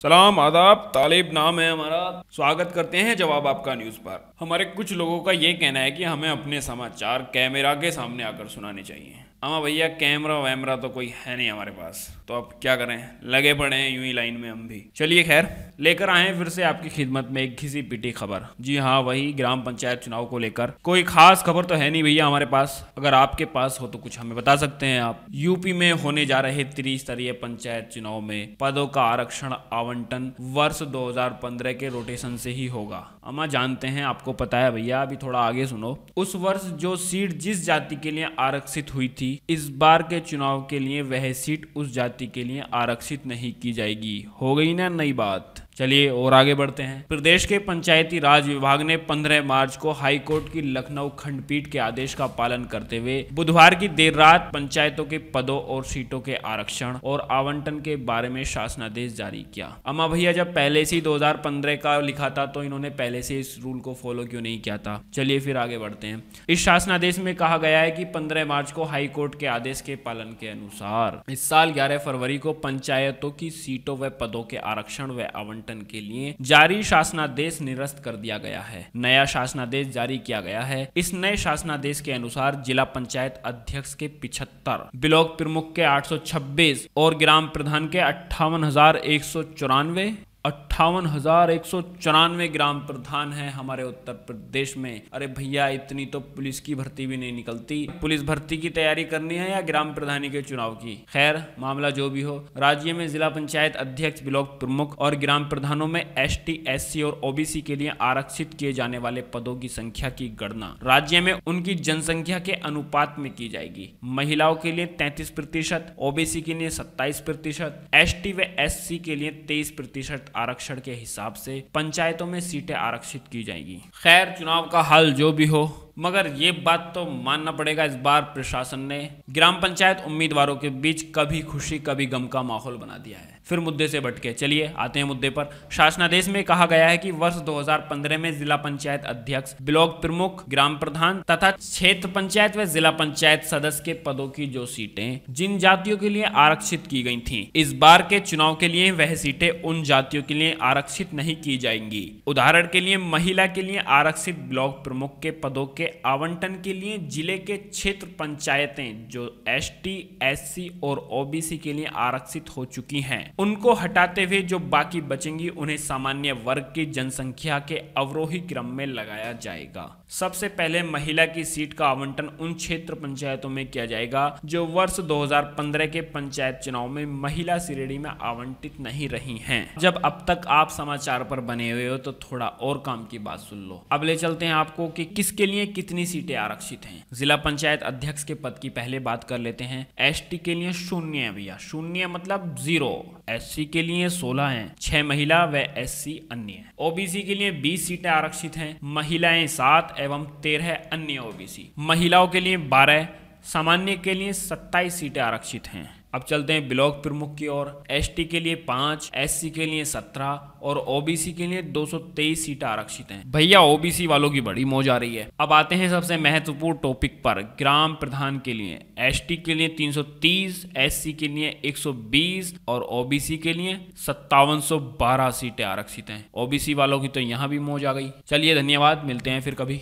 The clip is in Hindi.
सलाम आदाब। तालिब नाम है हमारा। स्वागत करते हैं जवाब आपका न्यूज़ पर। हमारे कुछ लोगों का ये कहना है कि हमें अपने समाचार कैमरा के सामने आकर सुनाने चाहिए। अमा भैया कैमरा वैमरा तो कोई है नहीं हमारे पास, तो अब क्या करें, लगे पड़े हैं यूं ही लाइन में हम भी। चलिए खैर, लेकर आए हैं फिर से आपकी खिदमत में एक घिसी पिटी खबर। जी हाँ, वही ग्राम पंचायत चुनाव को लेकर। कोई खास खबर तो है नहीं भैया हमारे पास, अगर आपके पास हो तो कुछ हमें बता सकते हैं आप। यूपी में होने जा रहे त्रिस्तरीय पंचायत चुनाव में पदों का आरक्षण आवंटन वर्ष 2015 के रोटेशन से ही होगा। अमा जानते हैं, आपको पता है भैया, अभी थोड़ा आगे सुनो। उस वर्ष जो सीट जिस जाति के लिए आरक्षित हुई थी, इस बार के चुनाव के लिए वह सीट उस जाति के लिए आरक्षित नहीं की जाएगी। हो गई ना नई बात। चलिए और आगे बढ़ते हैं। प्रदेश के पंचायती राज विभाग ने 15 मार्च को हाई कोर्ट की लखनऊ खंडपीठ के आदेश का पालन करते हुए बुधवार की देर रात पंचायतों के पदों और सीटों के आरक्षण और आवंटन के बारे में शासनादेश जारी किया। अमा भैया, जब पहले से 2015 का लिखा था तो इन्होंने पहले से इस रूल को फॉलो क्यों नहीं किया था। चलिए फिर आगे बढ़ते हैं। इस शासनादेश में कहा गया है कि 15 मार्च को हाई कोर्ट के आदेश के पालन के अनुसार इस साल 11 फरवरी को पंचायतों की सीटों व पदों के आरक्षण व आवंटन के लिए जारी शासनादेश निरस्त कर दिया गया है। नया शासनादेश जारी किया गया है। इस नए शासनादेश के अनुसार जिला पंचायत अध्यक्ष के 75, ब्लॉक प्रमुख के 826 और ग्राम प्रधान के 58,194 ग्राम प्रधान है हमारे उत्तर प्रदेश में। अरे भैया, इतनी तो पुलिस की भर्ती भी नहीं निकलती। पुलिस भर्ती की तैयारी करनी है या ग्राम प्रधानी के चुनाव की। खैर, मामला जो भी हो, राज्य में जिला पंचायत अध्यक्ष, ब्लॉक प्रमुख और ग्राम प्रधानों में ST, SC और OBC के लिए आरक्षित किए जाने वाले पदों की संख्या की गणना राज्य में उनकी जनसंख्या के अनुपात में की जाएगी। महिलाओं के लिए 33%, OBC के लिए 27%, ST व SC के लिए 23% आरक्षण के हिसाब से पंचायतों में सीटें आरक्षित की जाएगी। खैर, चुनाव का हाल जो भी हो, मगर ये बात तो मानना पड़ेगा, इस बार प्रशासन ने ग्राम पंचायत उम्मीदवारों के बीच कभी खुशी कभी गम का माहौल बना दिया है। फिर मुद्दे से भटके, चलिए आते हैं मुद्दे पर। शासनादेश में कहा गया है कि वर्ष 2015 में जिला पंचायत अध्यक्ष, ब्लॉक प्रमुख, ग्राम प्रधान तथा क्षेत्र पंचायत व जिला पंचायत सदस्य के पदों की जो सीटें जिन जातियों के लिए आरक्षित की गई थी, इस बार के चुनाव के लिए वह सीटें उन जातियों के लिए आरक्षित नहीं की जाएंगी। उदाहरण के लिए महिला के लिए आरक्षित ब्लॉक प्रमुख के पदों के आवंटन के लिए जिले के क्षेत्र पंचायतें जो ST, SC और OBC के लिए आरक्षित हो चुकी हैं, उनको हटाते हुए जो बाकी बचेंगी उन्हें सामान्य वर्ग की जनसंख्या के अवरोही क्रम में लगाया जाएगा। सबसे पहले महिला की सीट का आवंटन उन क्षेत्र पंचायतों में किया जाएगा जो वर्ष 2015 के पंचायत चुनाव में महिला श्रेणी में आवंटित नहीं रही हैं। जब अब तक आप समाचार पर बने हुए हो तो थोड़ा और काम की बात सुन लो। अब ले चलते हैं आपको कि किसके लिए कितनी सीटें आरक्षित हैं। जिला पंचायत अध्यक्ष के पद की पहले बात कर लेते हैं। ST के लिए 0 है भैया, 0 मतलब 0। SC के लिए 16 हैं, 6 महिला व SC अन्य। OBC के लिए 20 सीटें आरक्षित हैं, महिलाएं 7 एवं 13 अन्य OBC। महिलाओं के लिए 12, सामान्य के लिए 27 सीटें आरक्षित हैं। अब चलते हैं ब्लॉक प्रमुख की ओर। ST के लिए 5, SC के लिए 17 और OBC के लिए 223 सीटें आरक्षित हैं। भैया, OBC वालों की बड़ी मौज आ रही है। अब आते हैं सबसे महत्वपूर्ण टॉपिक पर। ग्राम प्रधान के लिए ST के लिए 330, SC के लिए 120 और OBC के लिए 5712 सीटें आरक्षित हैं। OBC वालों की तो यहाँ भी मौज आ गई। चलिए धन्यवाद, मिलते हैं फिर कभी।